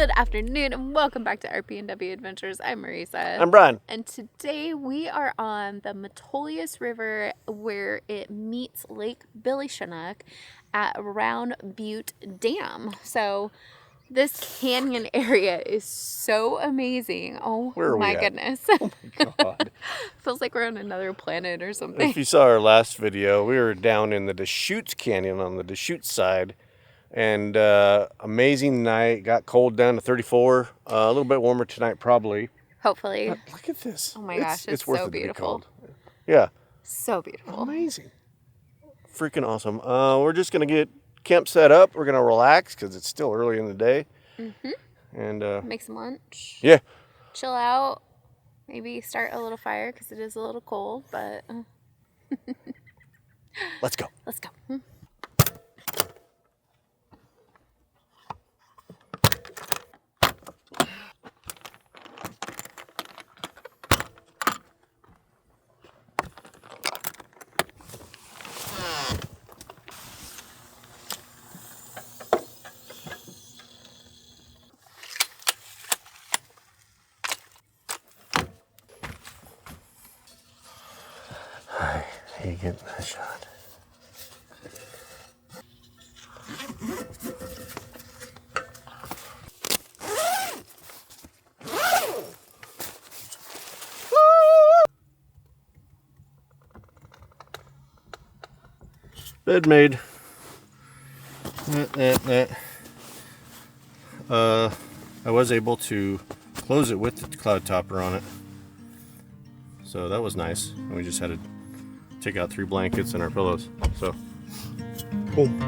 Good afternoon and welcome back to RP&W Adventures. I'm Marisa. I'm Brian. And today we are on the Metolius River where it meets Lake Billy Chinook at Round Butte Dam. So this canyon area is so amazing. Oh my goodness. Oh my God. Feels like we're on another planet or something. If you saw our last video, we were down in the Deschutes Canyon on the Deschutes side. And amazing night. Got cold down to 34. A little bit warmer tonight probably. Hopefully. But look at this. Oh my gosh, it's worth so it beautiful. To be cold. Yeah. So beautiful. Amazing. Freaking awesome. We're just going to get camp set up. We're going to relax because it's still early in the day. Mm-hmm. And make some lunch. Yeah. Chill out. Maybe start a little fire because it is a little cold, but... Let's go. Let's go. Hi, how you getting that shot? Bed made. I was able to close it with the cloud topper on it, so that was nice. And we just had to take out 3 blankets and our pillows. So, boom.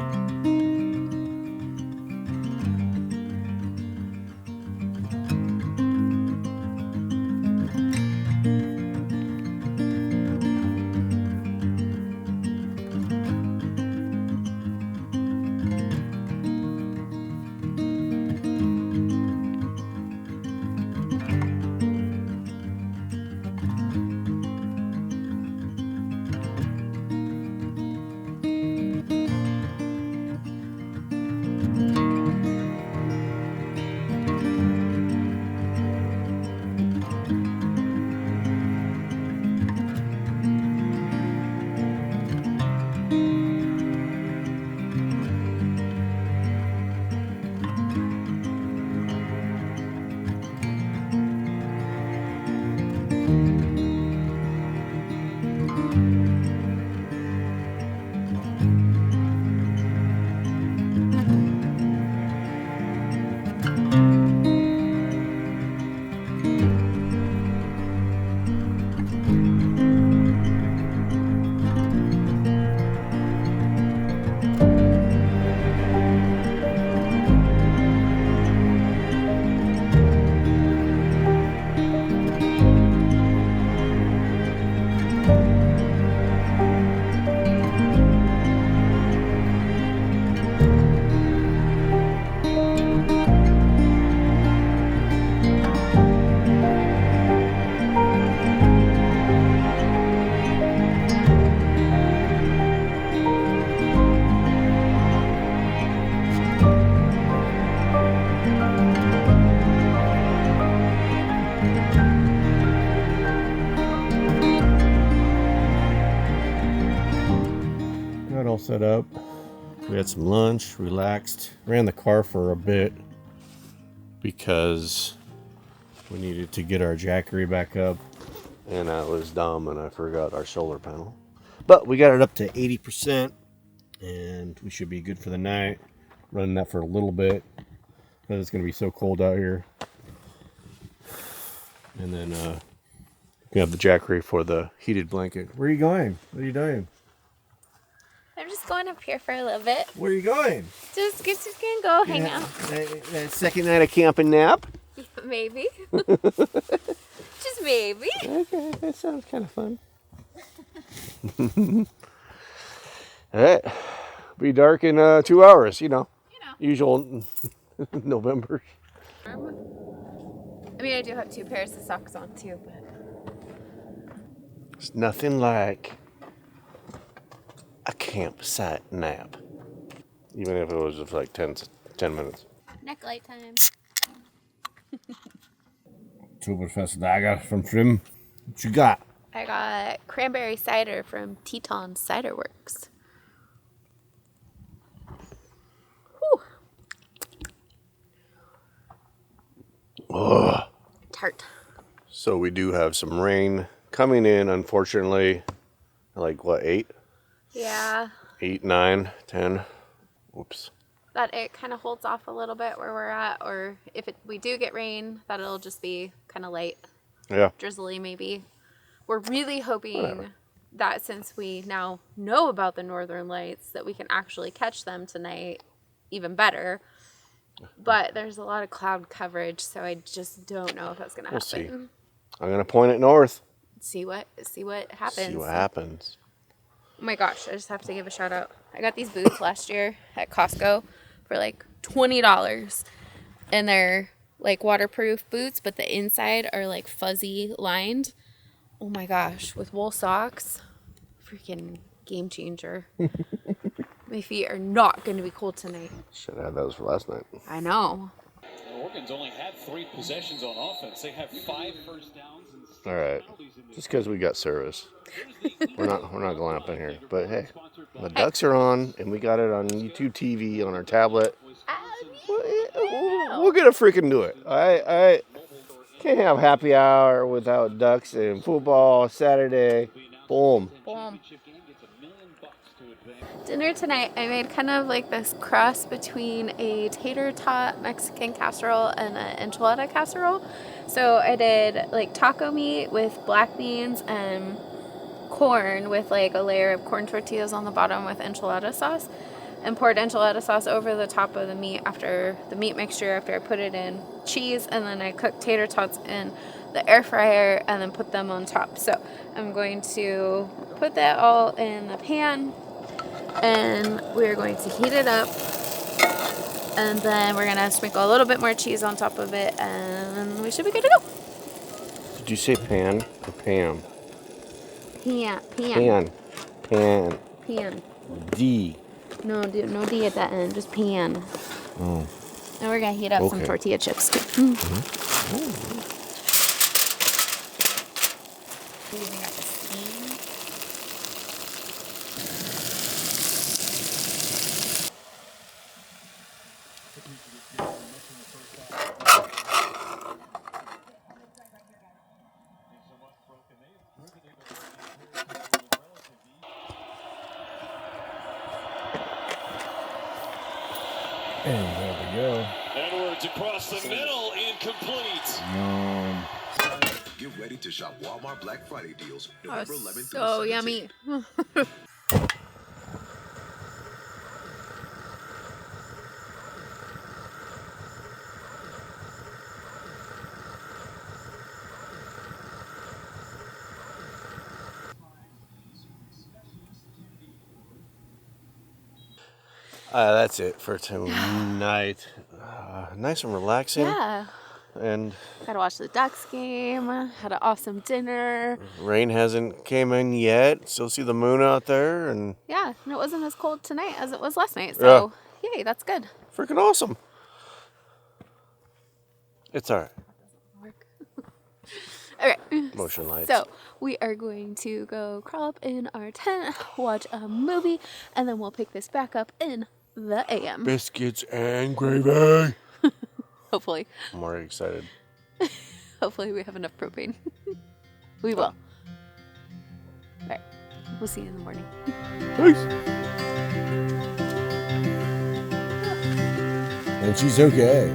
Got all set up. We had some lunch, relaxed, ran the car for a bit because we needed to get our jackery back up, and I was dumb and I forgot our solar panel. But we got it up to 80% and we should be good for the night. Running that for a little bit because it's going to be so cold out here. And then we have the jackery for the heated blanket. Where are you going? What are you doing? I'm just going up here for a little bit. Where are you going? Just gonna go hang out. That second night of camping nap? Maybe. Just maybe. Okay, that sounds kind of fun. Alright. Be dark in 2 hours, you know. Usual November. I mean, I do have 2 pairs of socks on too, but... It's nothing like a campsite nap. Even if it was just like 10 minutes. Neck light time. Oktoberfest lager from Trim. What you got? I got cranberry cider from Teton Cider Works. Whew. Ugh. Tart. So we do have some rain coming in, unfortunately. Like what, 8? Yeah. 8, 9, 10. Oops. That it kind of holds off a little bit where we're at, or if we do get rain, that it'll just be kind of light, Yeah. drizzly maybe. We're really hoping Whatever. that since we now know about the northern lights, that we can actually catch them tonight even better. But there's a lot of cloud coverage, so I just don't know if that's going to happen. We'll see. I'm going to point it north. See what happens. See what happens. Oh my gosh, I just have to give a shout out. I got these boots last year at Costco for like $20. And they're like waterproof boots, but the inside are like fuzzy lined. Oh my gosh, with wool socks, freaking game changer. My feet are not going to be cold tonight. Should have had those for last night. I know. Oregon's only had 3 possessions on offense. They have 5 first downs. And All right. Just because we got service. We're not glamping here. But hey, the Ducks are on, and we got it on YouTube TV on our tablet. We're gonna freaking do it. I can't have happy hour without Ducks and football Saturday. Boom. Boom. Dinner tonight, I made kind of like this cross between a tater tot Mexican casserole and an enchilada casserole. So I did like taco meat with black beans and corn with like a layer of corn tortillas on the bottom with enchilada sauce, and poured enchilada sauce over the top of the meat after the meat mixture after I put it in cheese, and then I cooked tater tots in the air fryer and then put them on top. So I'm going to put that all in the pan, and we're going to heat it up, and then we're gonna sprinkle a little bit more cheese on top of it, and we should be good to go. Did you say pan or Pam? Pan. Pan. D. No D at that end, just pan. Oh. And we're gonna heat up some Okay. tortilla chips too. Mm-hmm. Leaving out the steam. And there we go. Edwards across the middle, incomplete. Get ready to shop Walmart Black Friday deals Oh, November 11th through so the 17th. yummy. That's it for tonight. Nice and relaxing. Yeah. And Gotta watch the Ducks game. Had an awesome dinner. rain hasn't came in yet. Still see the moon out there, and Yeah, and it wasn't as cold tonight as it was last night. So, yay, that's good. freaking awesome. It's all right. Okay. Motion lights. So, we are going to go crawl up in our tent, watch a movie, and then we'll pick this back up in the AM. Biscuits and gravy. Hopefully. I'm already excited. Hopefully we have enough propane. We will. All right. We'll see you in the morning. Peace. And she's okay.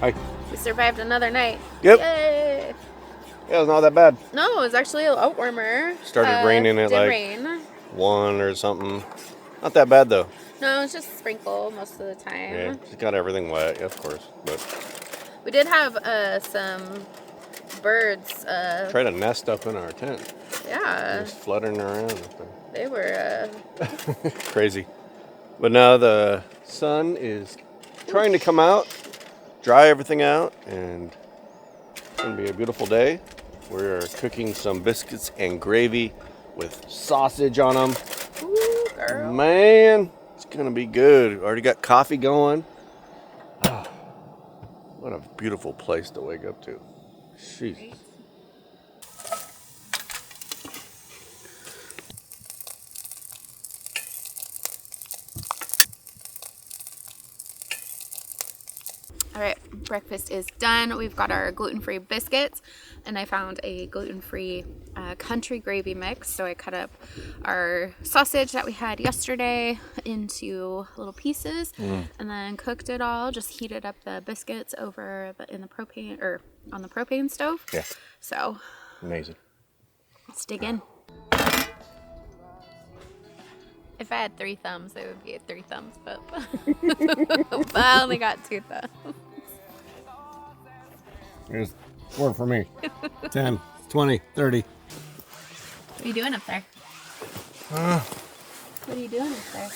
Hi. We survived another night. Yep. Yay! Yeah, it's not that bad. No, it was actually a lot warmer. Started raining at did like rain. 1 or something. Not that bad though. No, it's just sprinkle most of the time. Yeah, just got everything wet, of course. But We did have some birds. tried to nest up in our tent. Yeah, Just fluttering around up there. they were. Crazy. But now the sun is trying to come out, dry everything out, and it's going to be a beautiful day. We're cooking some biscuits and gravy with sausage on them. Ooh, girl. Man, it's going to be good. Already got coffee going. Ah, what a beautiful place to wake up to. Jeez. All right, breakfast is done. We've got our gluten-free biscuits, and I found a gluten-free country gravy mix. So I cut up our sausage that we had yesterday into little pieces, and then cooked it all. Just heated up the biscuits over in the propane or on the propane stove. Yeah. So Amazing. let's dig in. If I had 3 thumbs, it would be a 3 thumbs, but I only got 2 thumbs. Here's 4 for me. 10, 20, 30. What are you doing up there? What are you doing up there?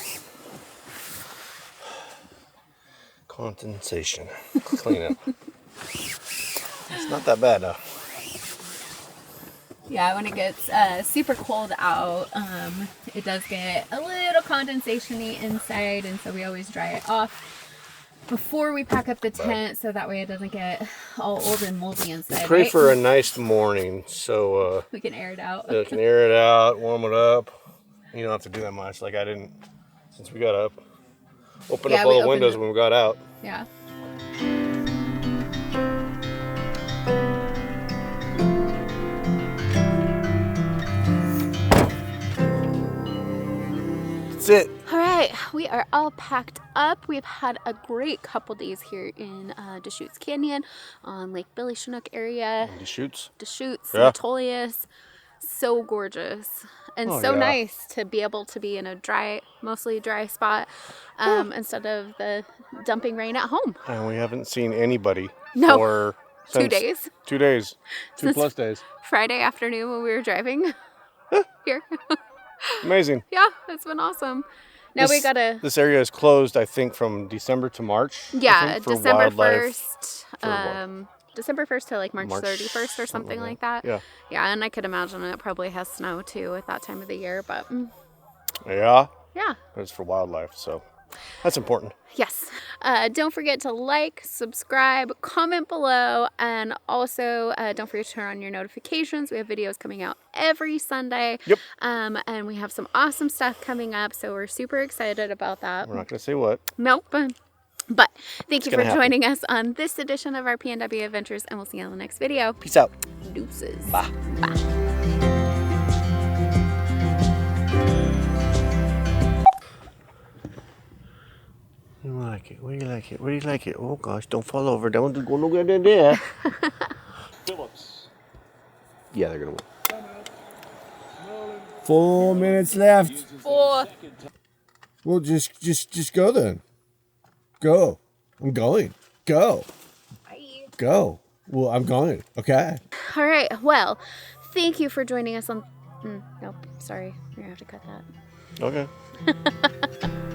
Condensation. Clean up. It's not that bad though. Yeah, when it gets super cold out, it does get a little condensation-y inside, and so we always dry it off before we pack up the tent, so that way it doesn't get all old and moldy inside. Pray right? for a nice morning so We can air it out. you can air it out, warm it up. You don't have to do that much. Like I didn't since we got up. Open Yeah, up we all the opened windows it. when we got out. Yeah. That's it. All right, we are all packed up. We've had a great couple days here in Deschutes Canyon on Lake Billy Chinook area. The shoots. Deschutes, Yeah. Metolius, so gorgeous and Oh, so yeah. nice to be able to be in a mostly dry spot instead of the dumping rain at home. And we haven't seen anybody No. for 2 since days. 2 days. 2 Since- plus days. Friday afternoon when we were driving here. Amazing. Yeah, it's been awesome. Now we gotta. This area is closed, I think, from December to March. I Yeah, think, for December wildlife. 1st. what? December 1st to like March March 31st or something like that. Yeah. Yeah, and I could imagine it probably has snow too at that time of the year, but Yeah. yeah. But it's for wildlife, so that's important. Yes. Don't forget to like, subscribe, comment below, and also don't forget to turn on your notifications. We have videos coming out every Sunday. Yep. And we have some awesome stuff coming up, so we're super excited about that. We're not going to say what. Nope. But thank you for gonna happen. joining us on this edition of our PNW Adventures, and we'll see you on the next video. Peace out. Deuces. Bye. You like it? Where do you like it? Where do you like it? Oh gosh, don't fall over. Don't go no good in there. Phillips. Yeah, they're gonna win. 4 minutes left. 4. Well, just go then. Go. I'm going. Go. Bye. Go. Well, I'm going. Okay. All right. Well, thank you for joining us on. Nope. Sorry. You're going to have to cut that. Okay.